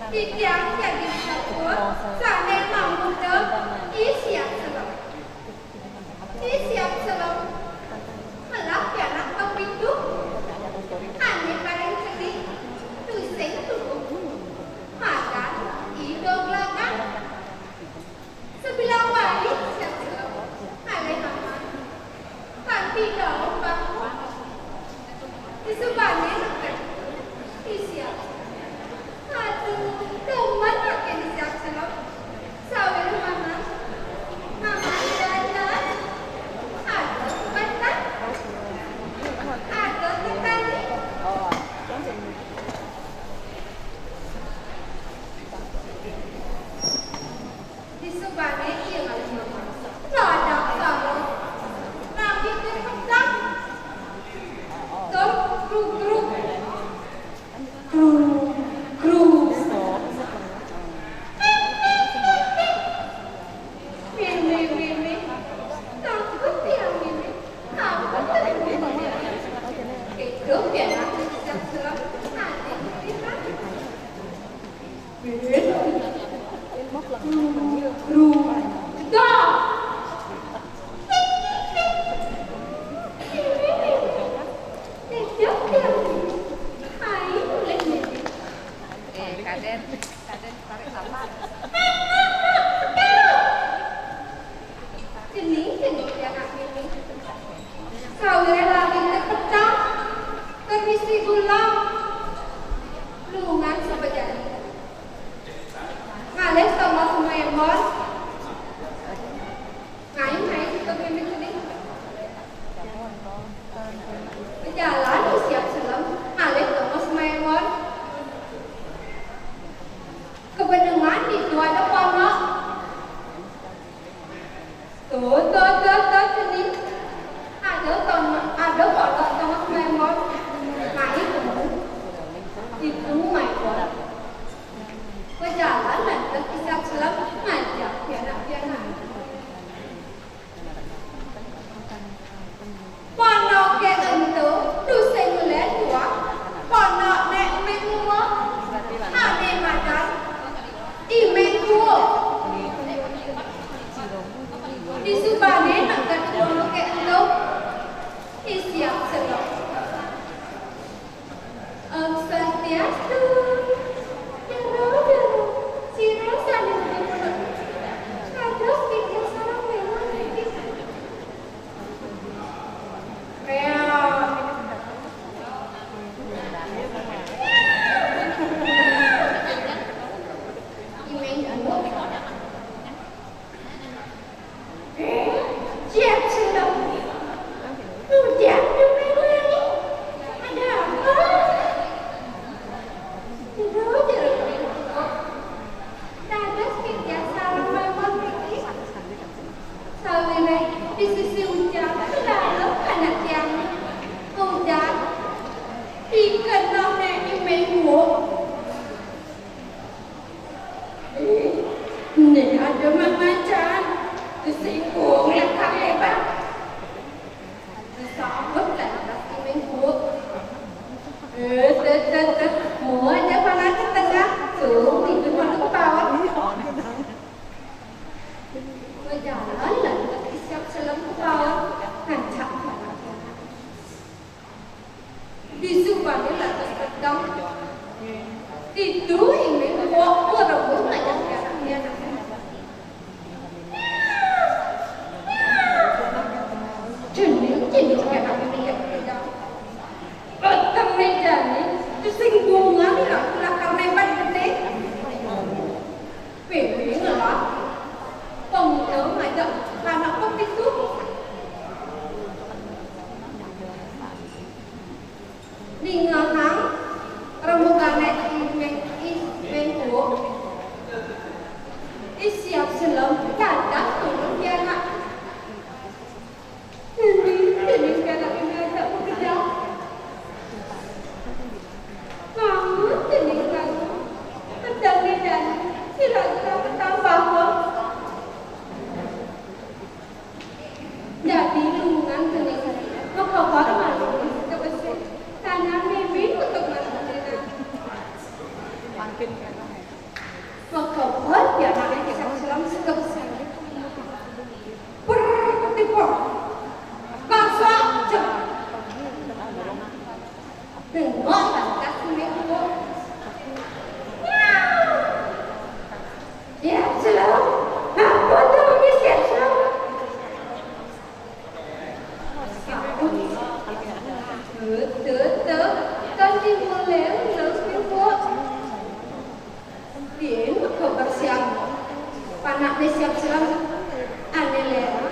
Tiang jadi satu, sana mampu dong, siap selom, siap selom, malah ya nak kau pintu, hanya paling sedih, tu sentuh, makan, hidung lakan, sebilang balik siap selom, ada nama, tapi dong bangun, di sebanyak nak, siap. Aduh, teman makin siap selop. Sawir mana? Mama jalan. Ada bantan. Ada petani. Di sebanyak dia lagi mama. Ada sawir. Nabi terpecah. Tom kruk. Kaden tarik sama. Kening ya kak ini. Sawir lagi terpecah, terisi gula, lungan sebejani. Ngales sama semua yang bos. Ngai kita memang kening. Berjalan siap selam, ngales sama semua yang bos. Kebenaran itu ada panah. Tuh sini. Ada panah sama sememot. Mai kamu. Itu mai kau. Berjalan nanti kisah selam ngajak pianak. Panah ke itu, tu semulen tua. Panah nek mengua. Ade makan. Imenku di subane nak ketemu ke elo siap selok sentiastu jero siro saling ada pikir sarang memang siap selok. Udah, ada apa? Dadas kerja sarang memang ini. Sawire di sisi hujan selalu anak yang hujan ikan namanya imengu. Ini ada mamacan kesinggung lekang lebar. Disambut lah atas imengu. Mua aja panas tengah tuh itu malu bawah. Berjalan lah siap selam ke bawah ngancak. Di subane lah atas pedang. Itu imengu berebut aja dia nak. Jenis kayak apa dia pedang. Otang meja ni. Singgungan lah karena hebat gede. Pilih lah. Pengetahuan aja anak kok itu. Ningahan rembukannya imenku. Siap selam dadak turun dia nak. Ini sekarang ini ada bekerja. Kamu tinggal pedang medan kira-kira bertambah jadi lungan kening mengkawal malu kebesit tanah mimpi untuk masalah minggu. Ya, selalu. Apa tuh ini siap selalu? Tuh. Kan dimulai terus minggu. Dia kebersihan. Panaknya siap selalu. Aneh lera.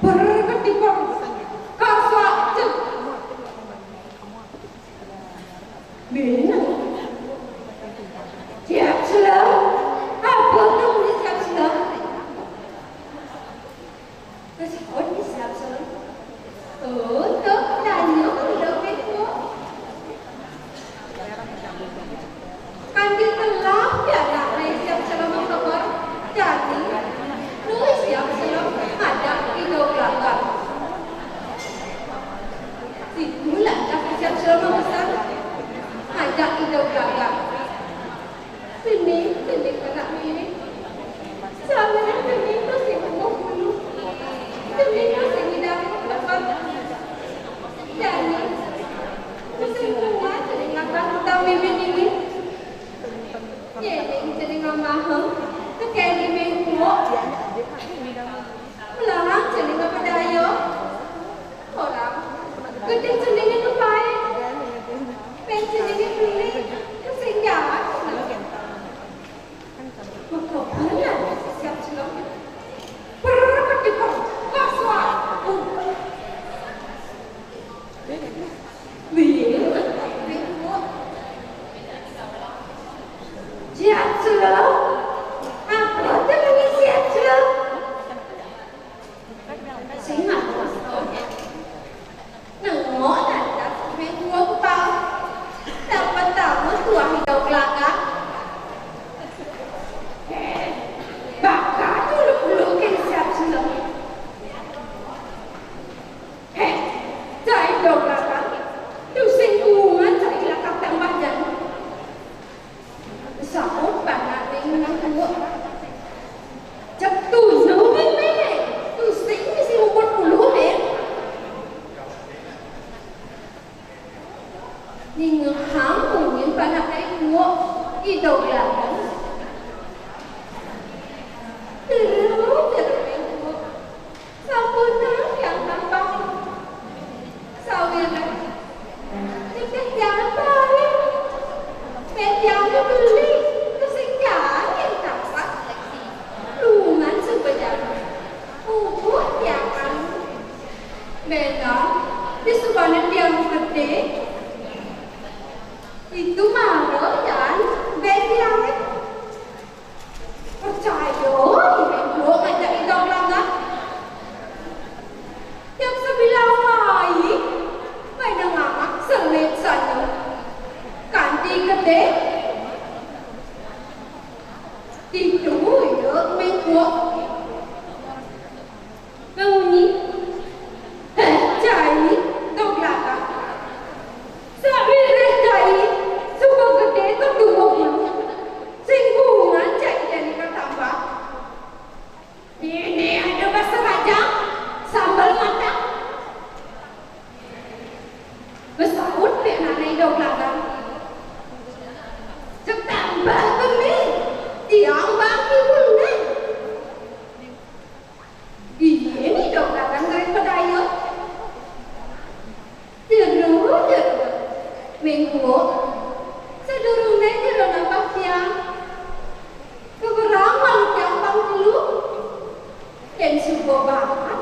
Berketimbang. Kasar. Benar. Siap selalu. Apa tuh ini siap selalu? Terus ini siap selalu. Tuh, tanya udah begitu. Kan dia telah biar siap selalu kabar. Jadi, nulis siap selalu ada ide belakang. Itulah siap selalu besar. Ada ide belakang. Sini kena ini. Sampai sini terus mau dulu. Sini sini dah dapat. Jadi, semua jadi ngangkat tahu ini. Jadi ngamaham. Kayak di minggu. Melarang jadi ngapadaya. Orang. Gede sendiri itu baik. Pensi ini beli. Sehingga. Maka benar siap siap. Berketimbang kasar. Minggu. Siap siap. Apa tuh ini siap siap? Singa. Nengok ada minggu apa? Dapat tahu tua hidup belakang. Bakal dulu kan siap siap. Cari hidup belakang. Tu singgungan cari belakang tambah jangan. Sahut banyak dengan tua. Cak tu nungin mana? Tu sing mesti umur puluh deh. Ning hang mungkin banyak naik tua. Hidup belakang. Terus tua. Sampurna yang tampak. Sawiran. Jika jangan balik. Media beli. Yang dapat lungan sebenarnya jangan beda di sebenarnya yang gede itu marah dan beda percaya ini gua ngajak idong lama yang sebilang baik pada ngamak selit saja ganti gede itu ya minggu nguni cai dong belakang sabire cai suka gede tuh dua puluh singgungan cai jadi bertambah ini ada bahasa raja sambal mata besarut biar nanai dong belakang cek tambah demi tiang bagi bulan. Ini dong datang dari pedaya. Terus minggu sedurungnya tidak nampak tiang. Keberangan tiang bang dulu. Dan sebuah banget.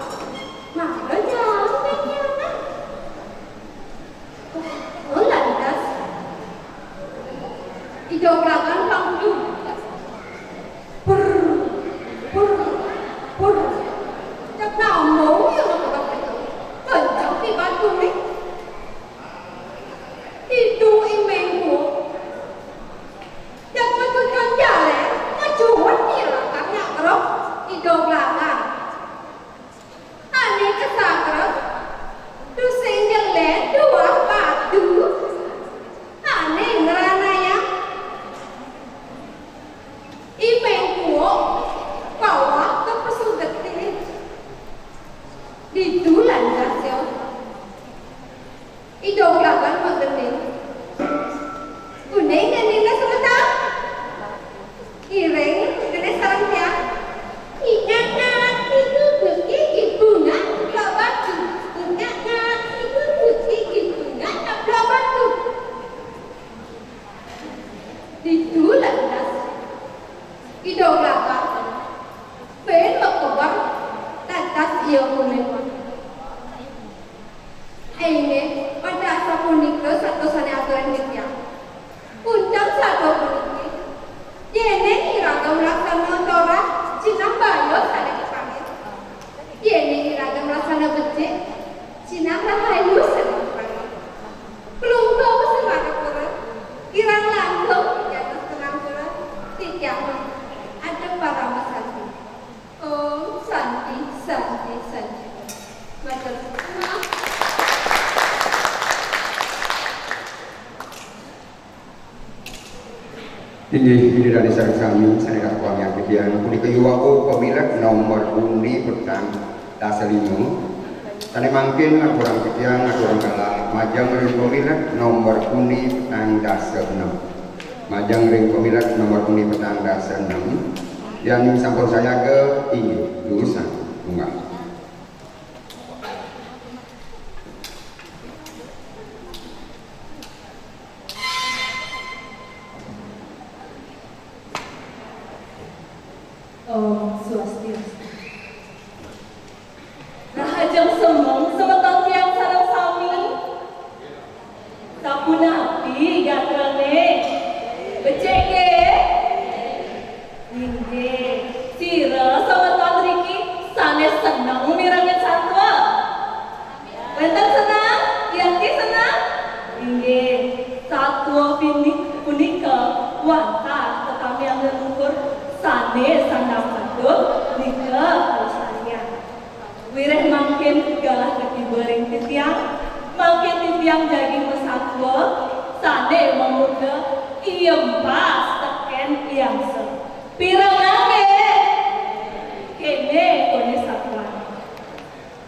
Mana jalan tiangnya? Oh lantas. Hidau belakang bang dulu. Chắc nào mấu như là một đồng phải cẩn trọng khi bán cung ấy thì đuôi mình của chắc mà tôi khán giả lẽ mà chủ hết nhiều là các nhạc rock thì đồ làm à anh ấy các sạc rock tôi sinh nhân lẽ đua bà đứa anh ấy ra này á gening. Kuning gening sebentar. Ireng gening sarang dia. Ingat itu gigi bunga tak batu. Ingat itu gigi bunga tak batu. Ditulah das. Idol laka. Pen makobar. Tatas ia kuning. Ini pada asa punika satu sana aturan hitya. Undang satu puniki. Yene iragam laksana tora Cina bayo sana dipanggil. Yene iragam laksana becik Cina rahayu sana dipanggil. Kelungkau semara pura. Kirang langgeng jatuh tenang pura. Tikiaman ada para masanti. Om santi santi santi. Macam maaf. Ini dari kami, saya kami aktivian punika yuwako pemilik nomor undi petang dasalimo. Tane mangkin aturan aktivian aturan kalah majang ring pemilik nomor undi petang dasalimo. Majang ring pemilik nomor undi petang dasalimo. Yang sampun saya ke ini lulusan bunga. Om Swastiastu. Rahajang semong semeton tiang sareng sami. Sapunapi gatrane. Becek ge. Inggih, sira semeton riki sanes seneng mirangen satwa. Wonten senang? Yangki senang? Inggih, satwa punika wantah tetami anggen ukur sanes sandang padut nika kalsanya. Wireh mangkin galah ketibareng titiang, mangkin titiang daging mesatwa, sane memuda iem pas teken iem se. Pirang nage, kene kone satwa.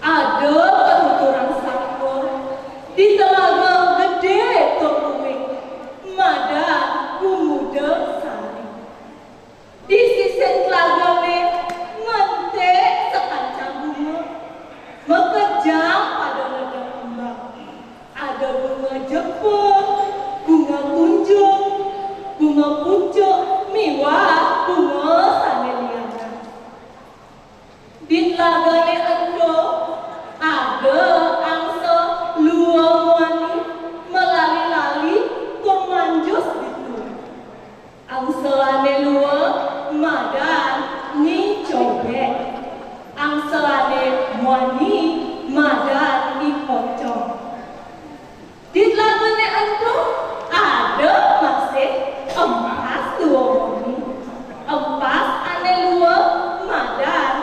Ada penuturan satwa di telaga gede terluwing, mada pemuda sari. Di sisi telagane ngente sekancang bunga mekejang pada ladang kembang. Ada bunga jepun, bunga kunjung, bunga pucuk, miwah bunga saneliana. Di telagane endo ada angsa luang wani melali-lali kemanjus itu. Angsa ane luang madan ni cobek, angselane wani madan ni pocong. Di telagane ento ada masih empas dua wani, empas ane lua madan,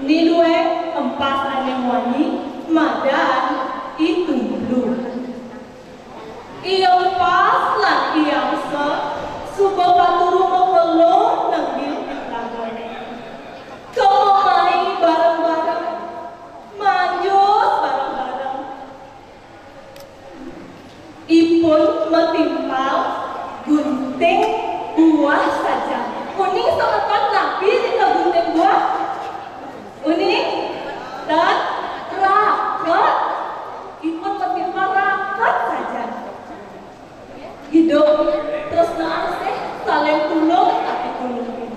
ni dua empas ane wani madan itu dulu. Iang pas lah iang se. Subuh paturu mekelo nanggil telagane. Kamu main bareng-bareng, manjus bareng-bareng. Ipun metimpal gunting buah saja. Uning semeton nabi tinggal gunting buah. Uning dan rakat. Ipun metimpal rakat saja. Hidup terus naan sih saling tulung tapi tulungin.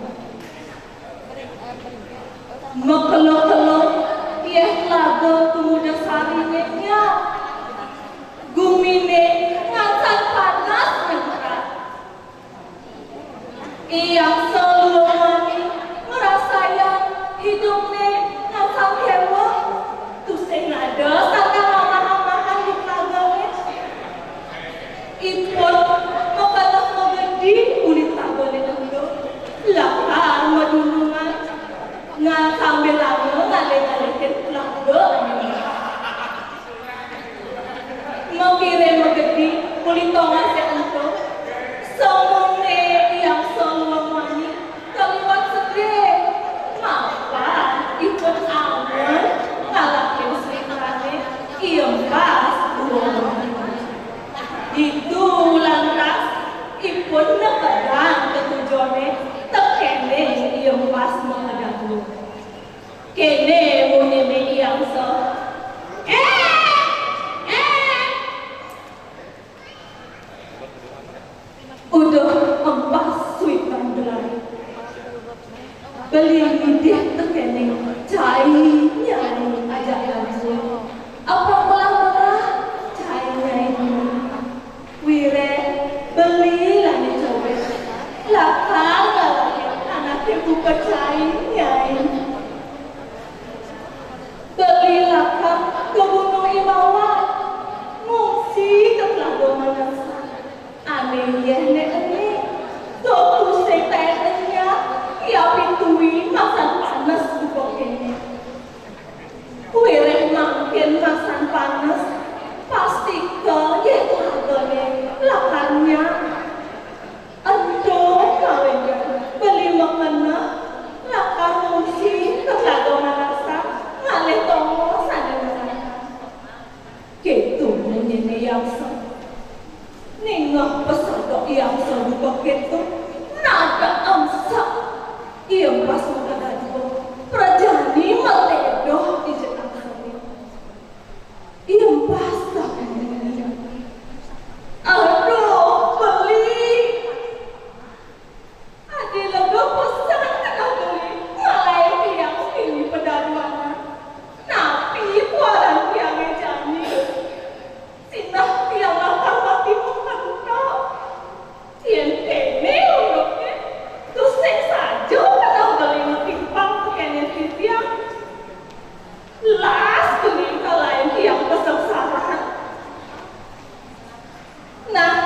Mekelo-kelo iya telaga pemuda sarinya gumine ngancan panas nyekat. Iya seluruhnya merasa yang hidupnya ngancan hewa tuh sing ada sangka mama-mamahan di telaganya. Ipun makalah magedi ulit tagone endo lakar madulungan nga sambil lama ngale-ngalekin telaga makire magedi ulitongan si endo somone yang soluang wani kaliwat sedih mapan ipun aman ngalahin serikane iem pas dua wani beli dia terkene cainya ajak langsung apa malah cainya ini wire beli lah nih coba lakang anaknya buka cainya ini beli lakang ke gunung Imawan ngungsi ke Telaga Manasa aneh ya nek ini tuh setennya ya pintui masan panas buka kene wire makin masan panas pasti ke ya Telaganya lakarnya aduh kalian beli makana lakar ngungsi ke Telaga Manasa ngalih tomo sadar gitu nene yang nengah pesawat yang sebuah gitu nada amsak ia pas mengadanya prajani meledoh di jenak sini ia pas tak aduh beli adalah pesan kena beli malai yang pilih pedaduan napi kuaran yang jani sinah yang akan mati mengenal yang kene urutnya terus saja kena beli metimpang kene tiang las beli lain yang kesengsaraan nah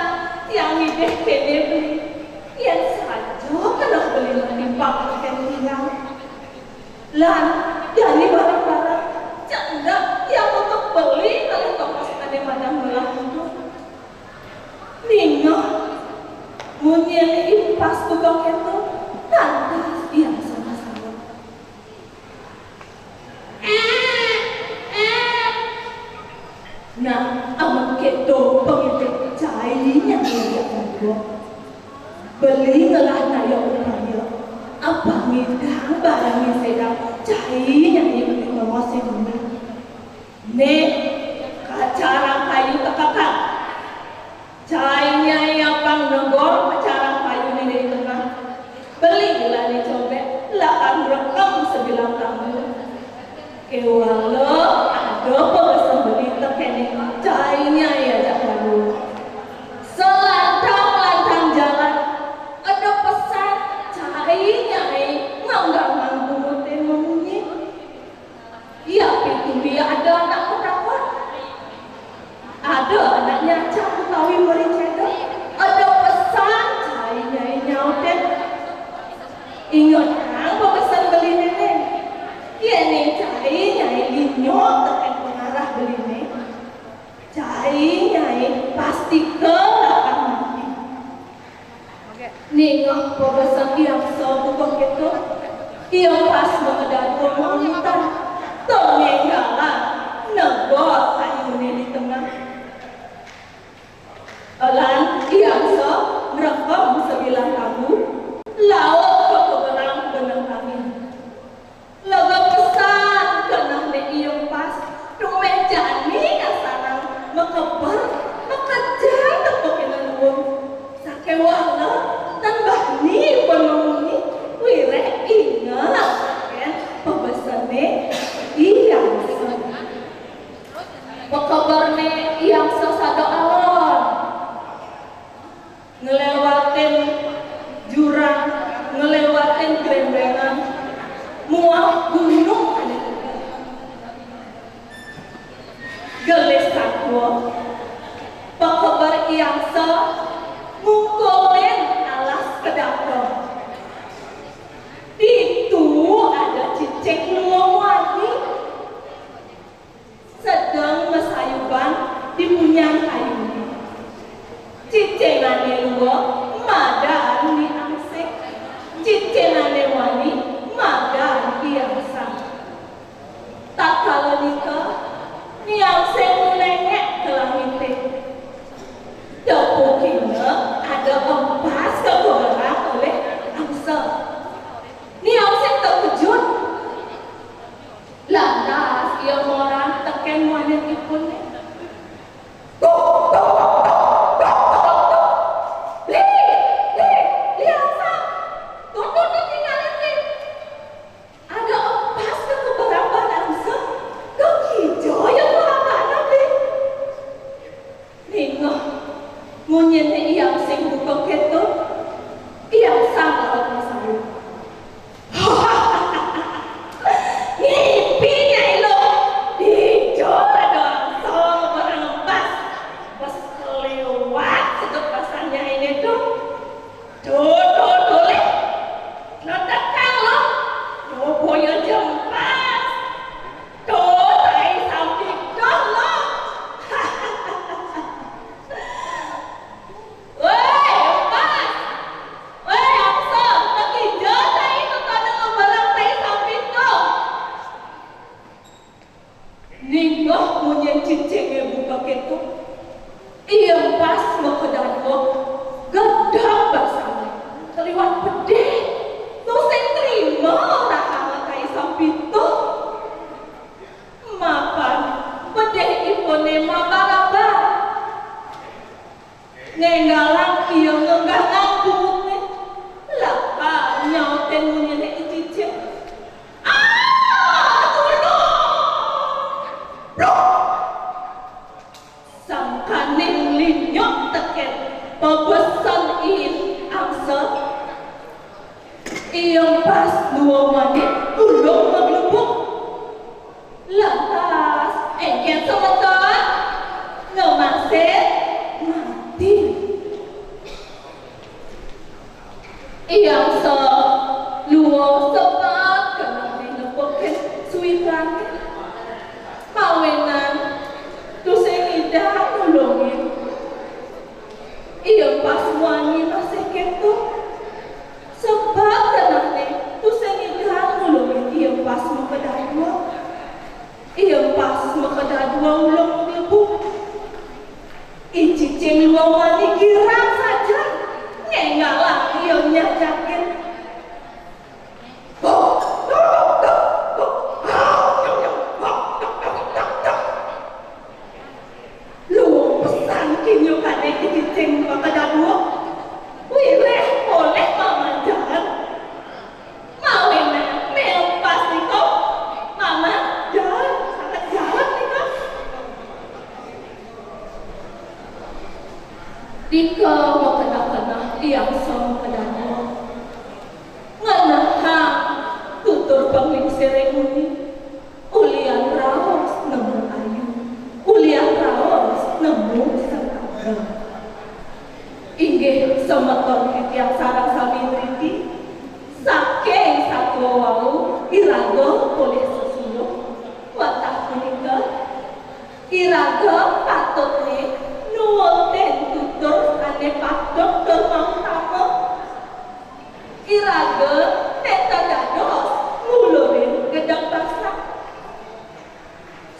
yang ini kene beli yang saja kena beli metimpang kene tiang lan jadi barang-barang cendak yang untuk beli oleh tongkas ada pada melah itu ningah munyel impas tukang itu tantas yang sama-sama nah amat keto pengintip cainya yang membuat beli ngelah naya upaya apa ngidang barangnya sedang cainya yang menguasai dunia nek kacarang kayu tekakak cainya yang pang negor kacarang kayu ini dari tengah belilah nih cobek lakan rekam sebilang kamu kewala ada pemesan beli tekene cainya ya jangan dulu selantang-lantang jalan ada pesan cainya nggak mampu temunya ya itu dia ada anak perawat ada anaknya campur tawi mericeda ada pesan cainya nyautet ingat apa pesan beli nenek ya nih cainya linyot tekan pengarah beli nenek cainya pasti kelakang mati nengok pesan yang sebukong gitu ia pas mengedan pemontan tengenggalan negor kayu di tengah elan yang merekam sebilang kamu laut ke keberang benang kami lega pesan kenang de iong pas rumah jani asarang mekebar mekejar tepokinan uang sakewala dan bahni penungni wire ingat kan pembesane iya pekebarne yang sesado alon ngelewatin jurang ngelewatin gerendengan mual gunung ada gelis sakwo pekebar yang mungkulin alas kedapur itu ada cicek luwani sedang mesayuban di punyang kayu cicengane luwa madan ni angsek cicengane wani madan iangsa tak kalau nikah ni angsek nengek kelangite tepukina ada empas kegorak oleh angsa ni angsek terkejut lantas ia orang teken wanita ipunnya Beli! Ningo, ngunyin iyang sing buka keto, iyang sama laut masalu. Ngimpinya ilo, dicoba dong, sama barang ngepas. Pas kelewat sekepasannya ini tuh, tuh, letak kang lo, boyo jempas, tuh, tai samping doh lo. Woi, empat, woi, Aksa, lagi jasa itu tanda ngebarang tai samping doh. Ninggah munyen cicingnya buka ketu, iya pas mau ke danau, gedang basahnya, terliwat pedih, nuseng terima rahama tai samping doh. Mapan, pedih ipone mabaraba. Nenggalang iya ngenggah ngambutnya, lapa nyauten munyen cicing. Sangkaning linyok teket pebesan angsa iyong pas dua menit ulung maglubuk lantas engket semeton ngemaset mati iyong se luo sepat kena dinepokin suitan mawenan terus yang ulungin iya pas wangi masih ketu sebab kenane terus yang ulungin iya pas mau kedadua iya pas mau kedadua ulung lebuk icicing luang wangi girang saja nyengalah iya nyajakin Dika mau kena yang sama kedana nganaha tutur pangling seremoni ulian raos nemu ayu ulian raos nemu sangkaga inggih semeton yang sarang sami riki saking satwa wau iraga boleh sesulo watah punika iraga patutne nuwun tutur ane padok dormang tamu iraga teta dados ngulurin gedang basah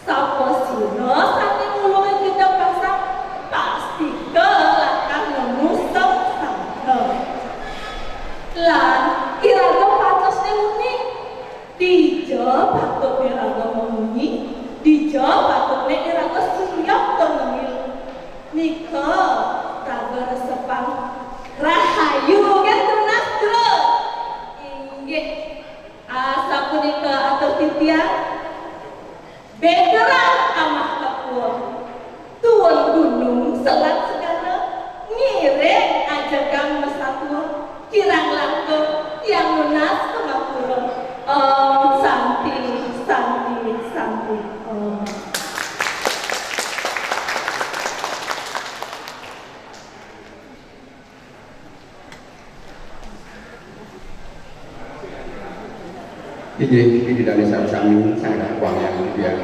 sapa sira sane ngulurin gedang basah pasti kelakar nemu sangka lan iraga patosne muni dijo patut iraga muni dijo patutne iraga siap tenengil nika raga resepang rahayu kan tunas terus inggih asa punika atur titian beneran amah kapua tuan gunung selat segala ngireng ajagang mesatwa kirang langkung yang lunas kemapura om santi om. Ini dari sami sangat kuang yang kemudian.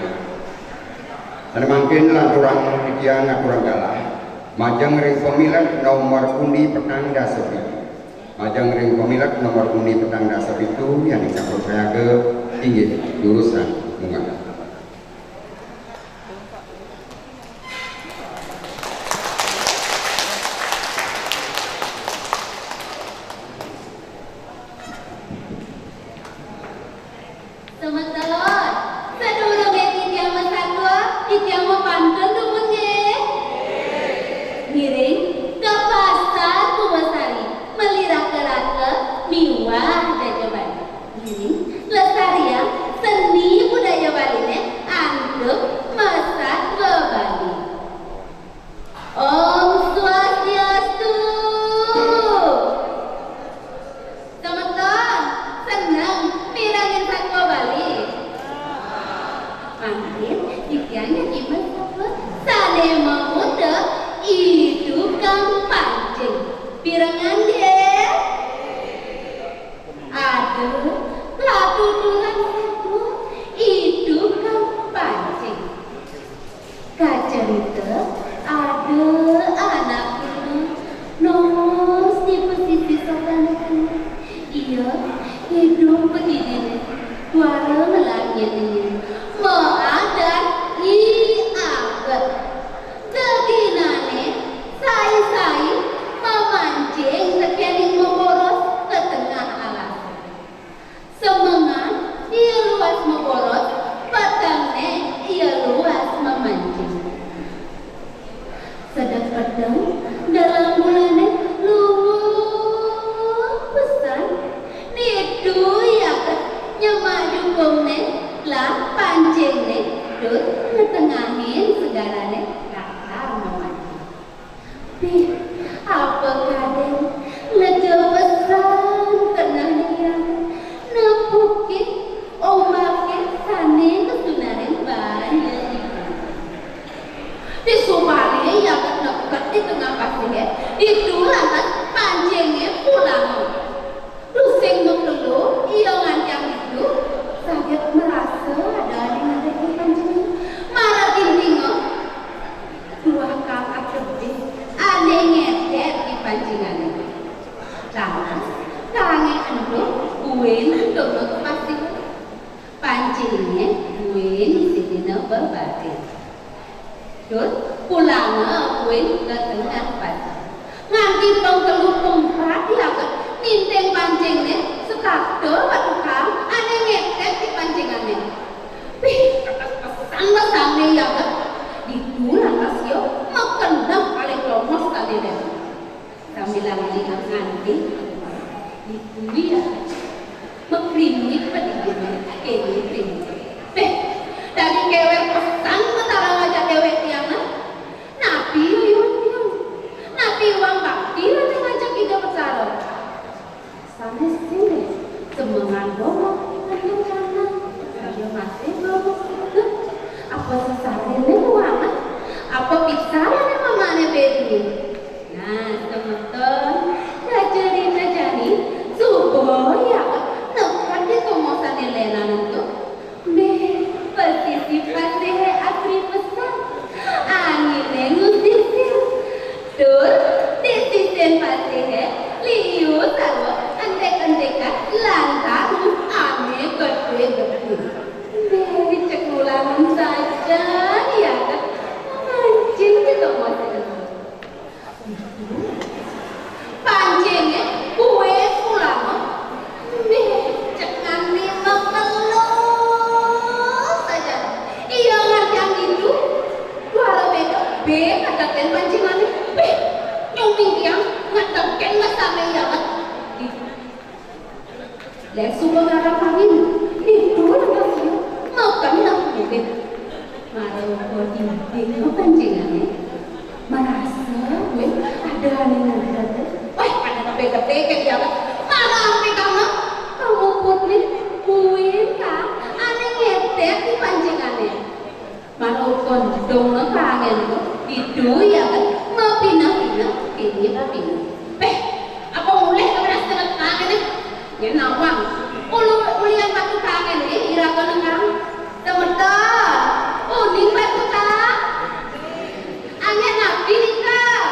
Dan makin lanturan kemudian ngaturang galah. Majang ring pemilat nomor undi petang dasar itu. Majang ring pemilat nomor undi petang dasar itu yang dicampur saya ke tinggi jurusan bunga. sedang pedang dalam bulannya luwung pesan nidu ya nyemak dukungnya lah pancingnya dut ngetengahin segalanya kata memandi apa kadang lejo pesan tenangnya nepukin omakin sane kesunarin banyak di Somali yang dekat di tengah pasir itu lantas pancingnya pulang rusing mengeluh ia ngancam itu sakit merasa ada yang ada di pancingnya marah dinding dua kakak lebih ada ngetet di pancingannya lantas kangen untuk kuin untuk ke pasir pancingnya kuin sidina berbatin terus pulangnya kuin ke tengah pasir nganti pengkeluh tempat diangkat ninteng pancingnya sekadar batu kam ada ngetet di pancingannya sang-sang ya kan itu lantas yo mekendang paling lomos tadi deh sambil lagi nganti itu dia memprimit pendidikan ini primit dari kewek pesan mentara wajah kewek tiangnya napi napi uang bakti lah ngajak kita bersalah sampai sini semangat bohong dengan kanan saya masih bohong apa sesalahnya uang apa pisahannya mamanya bedi nah teman-teman ngajarin aja nih supaya nekat di kemosan Elena itu partisipasi asri pesan anginnya ngusisir tur disisen pasti liu sarwa andek-andekan lantar aneh gede-gede dari cekulan saja ya kan mancing di kemosan pancingnya kue pulang jangan memeluk saja iya ngarjang itu walau beda katakan pancingannya nyumbing yang ngatakan masame ya kan lihat semua ngarang angin itu nangkasnya makan nak mungkin marah dinding pancingannya merasa gue ada yang ada wah pada tepek-tepek ya kan mana sampai kamu putri kuih kak aneh ngetek di pancingannya malu kondong ngekangen itu ya kan ngepinah-pinah ini apa mulai keberas dengan kangen ya nawang ulian batu kangen irakan nengam temen-temen uning batu tak aneh nabi nikah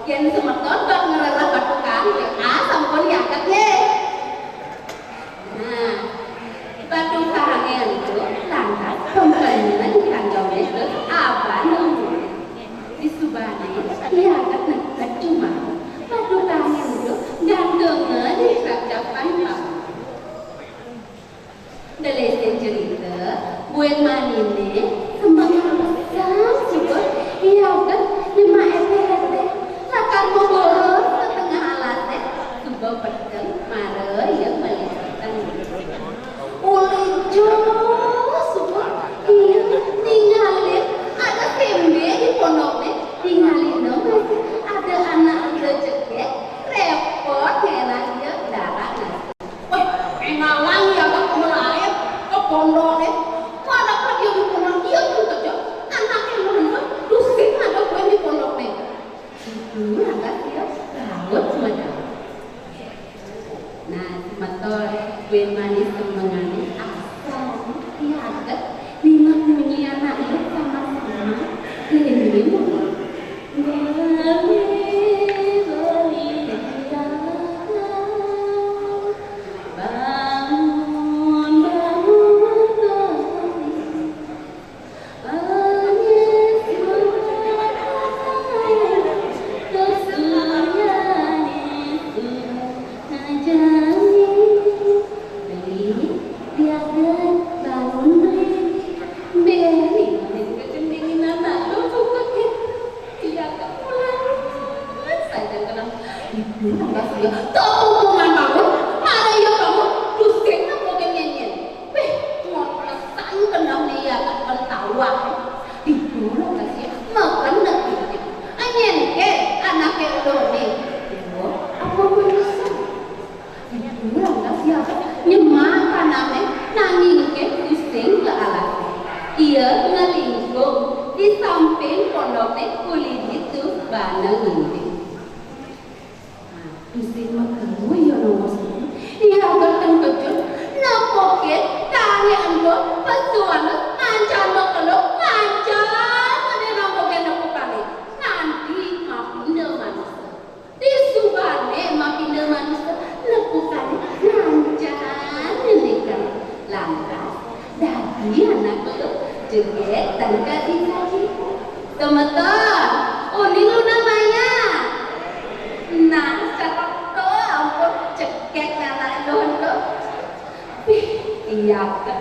yang semeton bak ngerarah batu kangen sampun yakat ye nah batu kangen itu lantas pembangunan kanjongnya itu apa nunggu di Subane yakat nekat cuma batu kangen itu gantengnya di depan pak dari cerita buat manine semangat besar juga iya kan lima ete lakar boboros ke tengah alatnya coba pedang marah yang melihatkan ulijo semua iya tinggalin ada tembe di pondoknya tinggalin dong ada anak rezeki repot heran dia darah wah ngalang ya kan kemelayan ke pondoknya mana kan dia di pondok dia tuh kerja anaknya menurut dusin ada gue di pondoknya itu agak dia rawat semacam nah motor gue manis temenannya asal dia agak lima punya anaknya sama-sama ini Nggak sih ya, hubungan kamu, mana ya kamu, pusing apa kenyanyian? Weh, mau pesan kenal dia kan pentawang. Itu nggak sih, mau kan nantinya. Anyen ke anaknya lo nih, apa bisa? Itu nggak sih apa? Nyemang kaname, nanging ke pusing ke alat. Ia ngelingkung di samping pondoknya kulit itu banang ini. Pusing makamu ya nomor sini. Ia bertengkejut, napoket tangi ando pesuan mancan makelo mancan ada napoket napokali. Nanti mapinda manusia. Di subane mapinda manusia napokali mancan nilikan. Lantas dadi anak itu jeget dan kasih teman-teman, ini lu namanya. Nah, cakap tuh, ampun cekek anak lo tuh. Iya kan,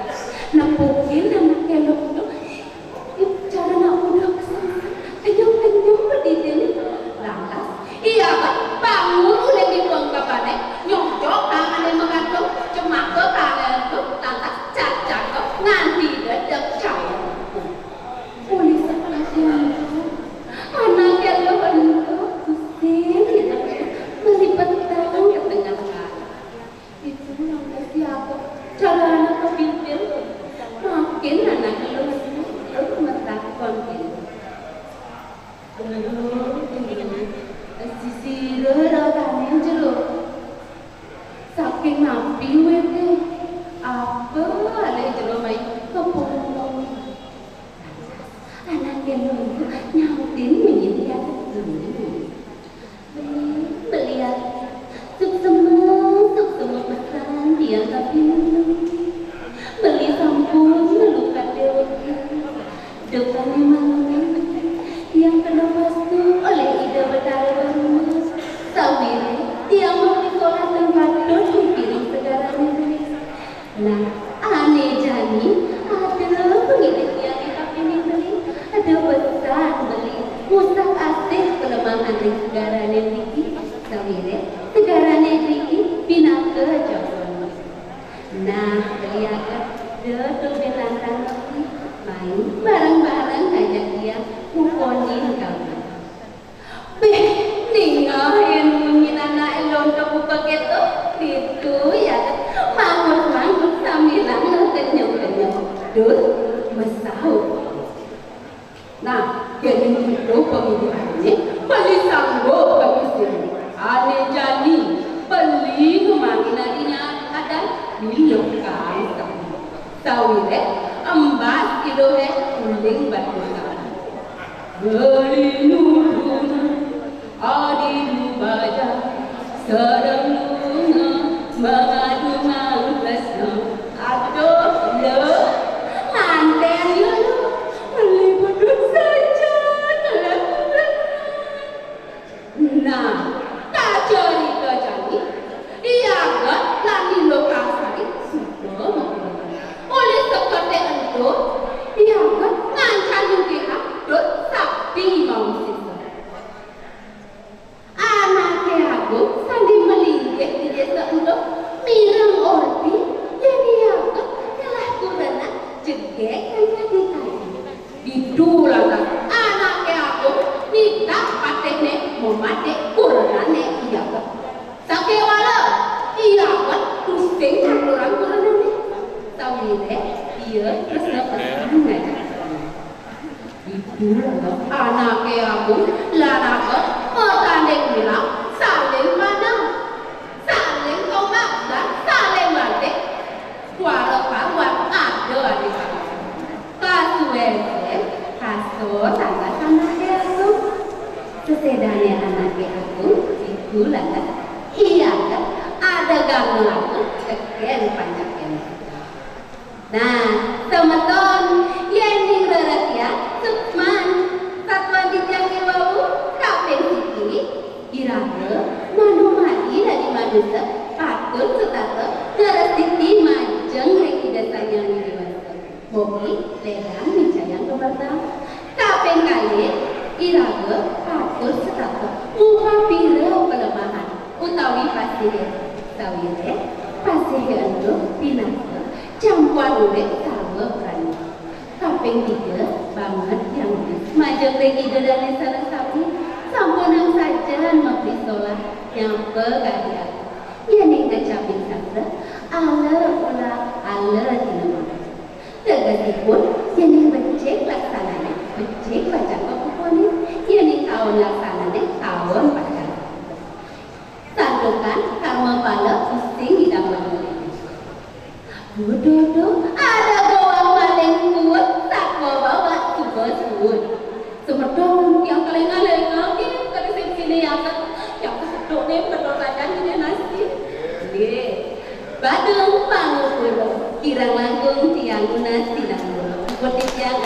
nepukin anaknya lo tuh. Cara nak udah kesana, kenyang berdiri. Lantas, iya kan, bangun udah dibuang ke panek, nyocok tangannya mengatuk, cemak ke tangan tuh, lantas cacak nanti dedek cahaya. Polisi pelatihan tuh, anaknya lo tuh. Melipat tahu ke tengah hari. Itu yang siapa? Cara anak kepimpin, makin anak lu metakon gitu. Sisi rerakan jeruk. Saking napi wete, apa ale jeruk mai kepung. Anak yang lu nyautin menyediakan melihat suk semua pesan dia tapi beli sampun melukat dewa depannya malam yang kena pastu oleh ide betara baru sawire yang mau sekolah tempat dulu piring segaranya. Nah aneh jani ada pengidik yang tapi beli ada pesan beli mustak asih kelemahan segaranya tinggi sawire segaranya tinggi pinaka jawaban. Nah lihat duduk di lantang main bareng-bareng ngajak dia mukonin kamu. Beh ningahin menginana elon ke paket tuh itu ya mangut sambilan kenyang dud mesau. Nah jadi itu penghidupannya beli sanggup bagi sini aneh jadi beli kemarin adinya ada milokan sawire embas kilo kuling batu beli nurun adi baja sedang lunga mengadu mangkasna aduh lo manten lo beli beduk saja nah tak cerita jadi iya kan lagi lokasi sudah oleh seperti itu iya kan ngancam juga dot sakti mau sisa anaknya aku sambil melinggih di desa untuk mirang orti jadi iya kan telah kurana jegek dan jadi itulah kan anaknya aku minta patene mematik kurane iya kan sakit wala iya kan pusing orang kurane sawire iya terus lepas itulah kan anaknya aku laraka petanding bilang saling mana saling tomat dan saling batik walau kawan ada di sana kasuwese kaso tangga anaknya aku sesedanya anaknya aku itulah kan iya kan ada ganggu aku sekian panjangnya. Nah teman-teman yang diharatia Sukman satuan dijangi wau kapen siki iraga manumadi dari manusia patut setata darasiti majeng reki dasanya di dewasa mobi lerang mencayang kebertang kapen kaya iraga patut setata muka birau kelemahan utawi pasir sawire pasir endo binasa campuran urip sarwa prana kaping 3 banget yang majeng lagi dedane Saraswati sampunang sajan maprisolah nyampe kadiat yen ing caping sastra ala ulah ala tinema tegasipun yen ing becik laksanane becik baca kokone yen ing taun laksanane taun pacar santukan karma pala pusing idamang Bodoh, ada bawang paling kuat, tak bawa juga sebut. Semedong yang kelengar-lengar ni, kalau sini yang kesedok ni betul badan ni nasi. Ni, badung pangu pulau, kirang langgung tiang nasi dan pulau. Bertiang